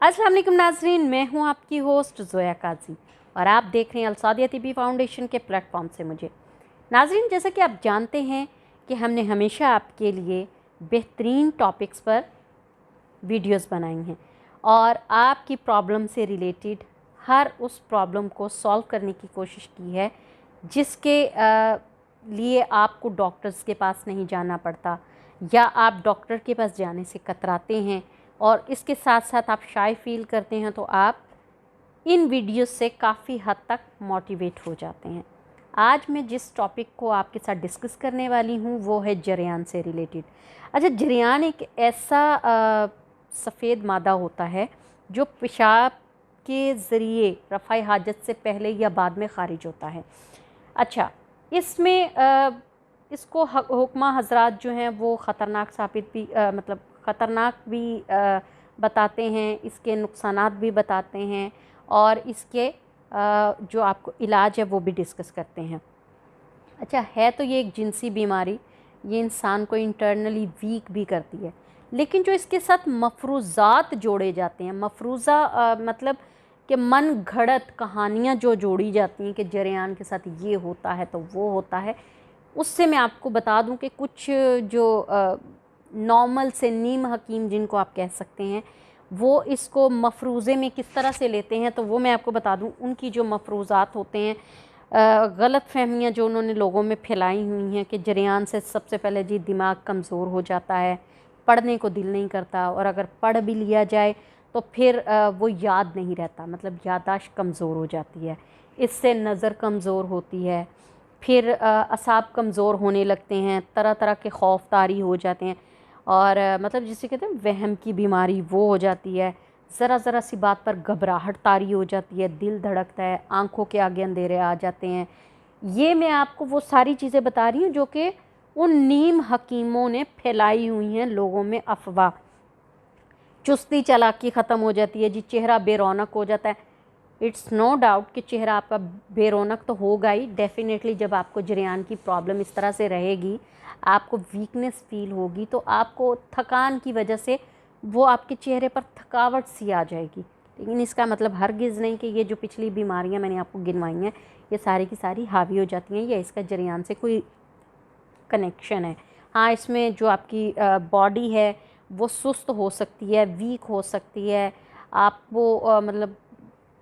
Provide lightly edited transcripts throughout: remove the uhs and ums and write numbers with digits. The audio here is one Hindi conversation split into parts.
अस्सलाम वालेकुम नाज़रीन, मैं हूं आपकी होस्ट ज़ोया काजी और आप देख रहे हैं अलसादिया तिब्बी फाउंडेशन के प्लेटफॉर्म से मुझे। नाज़रीन, जैसा कि आप जानते हैं कि हमने हमेशा आपके लिए बेहतरीन टॉपिक्स पर वीडियोस बनाई हैं और आपकी प्रॉब्लम से रिलेटेड हर उस प्रॉब्लम को सॉल्व करने की कोशिश की है जिसके लिए आपको डॉक्टर्स के पास नहीं जाना पड़ता या आप डॉक्टर के पास जाने से कतराते हैं और इसके साथ साथ आप शाय फील करते हैं, तो आप इन वीडियोस से काफ़ी हद तक मोटिवेट हो जाते हैं। आज मैं जिस टॉपिक को आपके साथ डिस्कस करने वाली हूँ वो है जरियान से रिलेटेड। अच्छा, जरियान एक ऐसा सफ़ेद मादा होता है जो पेशाब के ज़रिए रफ़ाई हाजत से पहले या बाद में ख़ारिज होता है। अच्छा, इसमें इसको हुक्मा हजरात जो हैं वो ख़तरनाक साबित भी मतलब ख़तरनाक भी बताते हैं, इसके नुकसानात भी बताते हैं और इसके जो आपको इलाज है वो भी डिस्कस करते हैं। अच्छा, है तो ये एक जिनसी बीमारी, ये इंसान को इंटरनली वीक भी करती है, लेकिन जो इसके साथ मफरूज़ात जोड़े जाते हैं, मफरूज़ा मतलब कि मन घड़त कहानियाँ जो जोड़ी जाती हैं कि जरियान के साथ ये होता है तो वो होता है, उससे मैं आपको बता दूं कि कुछ जो नॉर्मल से नीम हकीम जिनको आप कह सकते हैं वो इसको मफरूज़े में किस तरह से लेते हैं, तो वो मैं आपको बता दूं। उनकी जो मफरूज़ात होते हैं, गलत फहमियाँ जो उन्होंने लोगों में फैलाई हुई हैं कि जरियान से सबसे पहले जी दिमाग कमज़ोर हो जाता है, पढ़ने को दिल नहीं करता और अगर पढ़ भी लिया जाए तो फिर वो याद नहीं रहता, मतलब याददाश्त कमज़ोर हो जाती है, इससे नज़र कमज़ोर होती है, फिर असाब कमज़ोर होने लगते हैं, तरह तरह के खौफ तारी हो जाते हैं और मतलब जिसे कहते हैं वहम की बीमारी वो हो जाती है। ज़रा ज़रा सी बात पर घबराहट तारी हो जाती है, दिल धड़कता है, आंखों के आगे अंधेरे आ जाते हैं। ये मैं आपको वो सारी चीज़ें बता रही हूँ जो कि उन नीम हकीमों ने फैलाई हुई हैं लोगों में अफवाह। चुस्ती चालाकी ख़त्म हो जाती है जी, चेहरा बेरौनक हो जाता है। इट्स नो डाउट कि चेहरा आपका बेरौनक तो होगा ही डेफिनेटली। जब आपको जरियान की प्रॉब्लम इस तरह से रहेगी, आपको वीकनेस फील होगी, तो आपको थकान की वजह से वो आपके चेहरे पर थकावट सी आ जाएगी। लेकिन इसका मतलब हरगिज़ नहीं कि ये जो पिछली बीमारियां मैंने आपको गिनवाई हैं ये सारी की सारी हावी हो जाती हैं या इसका जरियान से कोई कनेक्शन है। हाँ, इसमें जो आपकी बॉडी है वो सुस्त हो सकती है, वीक हो सकती है, आपको मतलब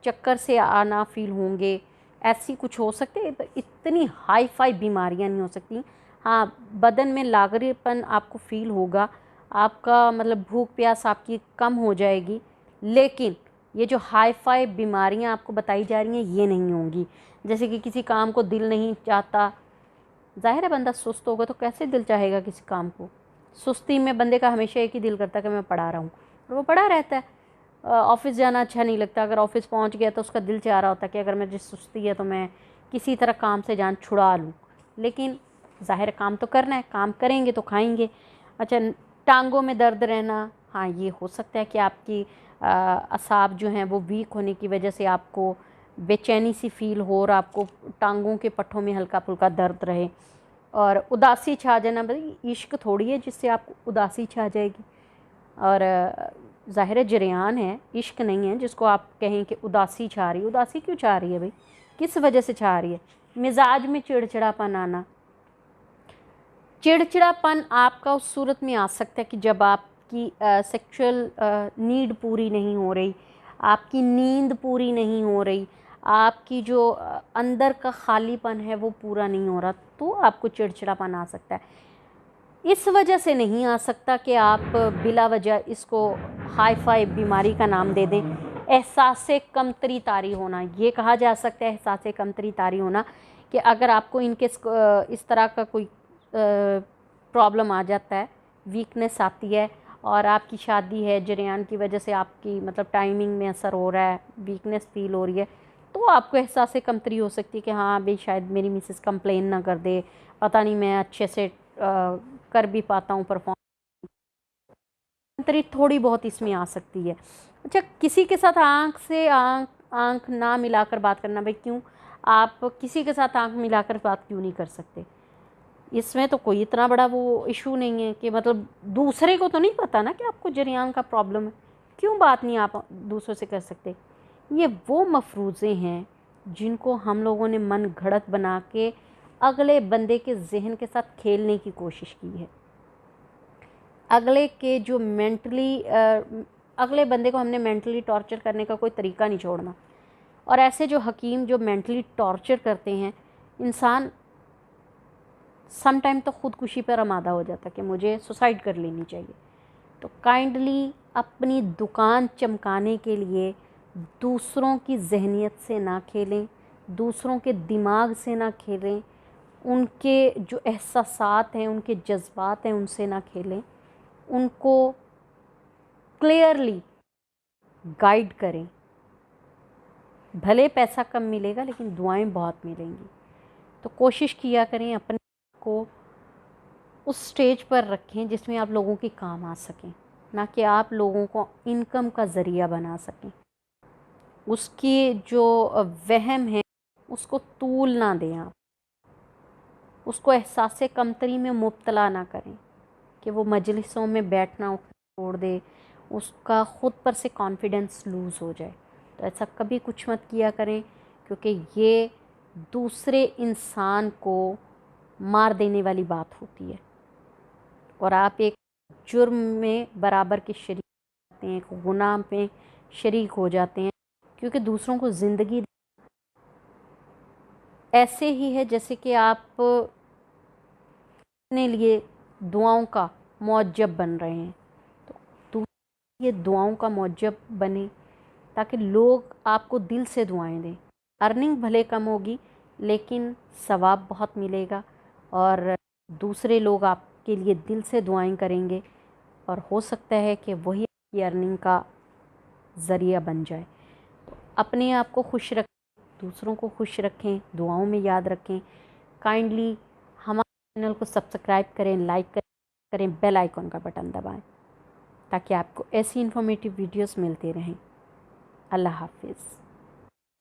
चक्कर से आना फील होंगे, ऐसी कुछ हो सकते हैं। इतनी हाई फाई बीमारियां नहीं हो सकती। हाँ, बदन में लागरीपन आपको फील होगा, आपका मतलब भूख प्यास आपकी कम हो जाएगी, लेकिन ये जो हाई फाई बीमारियां आपको बताई जा रही हैं ये नहीं होंगी। जैसे कि किसी काम को दिल नहीं चाहता, जाहिर है बंदा सुस्त होगा तो कैसे दिल चाहेगा किसी काम को। सुस्ती में बंदे का हमेशा एक ही दिल करता है कि मैं पढ़ा रहा हूँ, और वो पढ़ा रहता है। ऑफ़िस जाना अच्छा नहीं लगता, अगर ऑफ़िस पहुँच गया तो उसका दिल चाह रहा होता है कि अगर मुझे सुस्ती है तो मैं किसी तरह काम से जान छुड़ा लूँ, लेकिन ज़ाहिर काम तो करना है, काम करेंगे तो खाएंगे। अच्छा, टांगों में दर्द रहना, हाँ ये हो सकता है कि आपकी असाब जो हैं वो वीक होने की वजह से आपको बेचैनी सी फील हो और आपको टांगों के पट्टों में हल्का फुल्का दर्द रहे। और उदासी छा जाना, भाई इश्क थोड़ी है जिससे आपको उदासी छा जाएगी, और ज़ाहिर जरियान है, इश्क नहीं है जिसको आप कहें कि उदासी छा रही है। उदासी क्यों छा रही है भाई, किस वजह से छा रही है? मिजाज में चिड़चिड़ापन आना। चिड़चिड़ापन आपका उस सूरत में आ सकता है कि जब आपकी सेक्सुअल नीड पूरी नहीं हो रही, आपकी नींद पूरी नहीं हो रही, आपकी जो अंदर का खालीपन है वो पूरा नहीं हो रहा, तो आपको चिड़चिड़ापन आ सकता है। इस वजह से नहीं आ सकता कि आप बिला वजह इसको हाई फाई बीमारी का नाम दे दें। एहसास कमतरी तारी होना, ये कहा जा सकता है एहसास कमतरी तारी होना, कि अगर आपको इनके इस तरह का कोई प्रॉब्लम आ जाता है, वीकनेस आती है और आपकी शादी है, जरियान की वजह से आपकी मतलब टाइमिंग में असर हो रहा है, वीकनेस फील हो रही है, तो आपको एहसास कमतरी हो सकती है कि हाँ भाई शायद मेरी मिसेस कंप्लेन ना कर दे, पता नहीं मैं अच्छे से कर भी पाता हूँ परफॉर्म, कंतरी थोड़ी बहुत इसमें आ सकती है। अच्छा, किसी के साथ आंख से आंख ना मिलाकर बात करना, भाई क्यों आप किसी के साथ आंख मिलाकर बात क्यों नहीं कर सकते? इसमें तो कोई इतना बड़ा वो इशू नहीं है कि मतलब दूसरे को तो नहीं पता ना कि आपको जरियान का प्रॉब्लम है, क्यों बात नहीं आप दूसरों से कर सकते? ये वो मफरूज़े हैं जिनको हम लोगों ने मन घड़त बना के अगले बंदे के जहन के साथ खेलने की कोशिश की है। अगले के जो अगले बंदे को हमने मेंटली टॉर्चर करने का कोई तरीका नहीं छोड़ना। और ऐसे जो हकीम जो मेंटली टॉर्चर करते हैं, इंसान सम टाइम तो ख़ुदकुशी पर आमादा हो जाता कि मुझे सुसाइड कर लेनी चाहिए। तो काइंडली अपनी दुकान चमकाने के लिए दूसरों की जहनीत से ना खेलें, दूसरों के दिमाग से ना खेलें, उनके जो एहसासात हैं, उनके जज्बात हैं, उनसे ना खेलें। उनको क्लियरली गाइड करें। भले पैसा कम मिलेगा लेकिन दुआएं बहुत मिलेंगी। तो कोशिश किया करें अपने को उस स्टेज पर रखें जिसमें आप लोगों के काम आ सकें, ना कि आप लोगों को इनकम का ज़रिया बना सकें। उसकी जो वहम है उसको तूल ना दें आप, उसको एहसास कमतरी में मुब्तला ना करें कि वो मजलिसों में बैठना छोड़ दे, उसका ख़ुद पर से कॉन्फिडेंस लूज़ हो जाए। तो ऐसा कभी कुछ मत किया करें, क्योंकि ये दूसरे इंसान को मार देने वाली बात होती है और आप एक जुर्म में बराबर के शरीक होते हैं, एक गुनाह में शरीक हो जाते हैं। क्योंकि दूसरों को ज़िंदगी ऐसे ही है जैसे कि आप अपने लिए दुआओं का मौजब बन रहे हैं। तो ये दुआओं का मौजब बने ताकि लोग आपको दिल से दुआएं दें। अर्निंग भले कम होगी लेकिन सवाब बहुत मिलेगा और दूसरे लोग आपके लिए दिल से दुआएं करेंगे और हो सकता है कि वही आपकी अर्निंग का ज़रिया बन जाए। तो अपने आप को खुश रखें, दूसरों को खुश रखें, दुआओं में याद रखें। काइंडली हमारे चैनल को सब्सक्राइब करें, लाइक करें, बेल आइकॉन का बटन दबाएं ताकि आपको ऐसी इन्फॉर्मेटिव वीडियोस मिलते रहें। अल्लाह हाफिज़।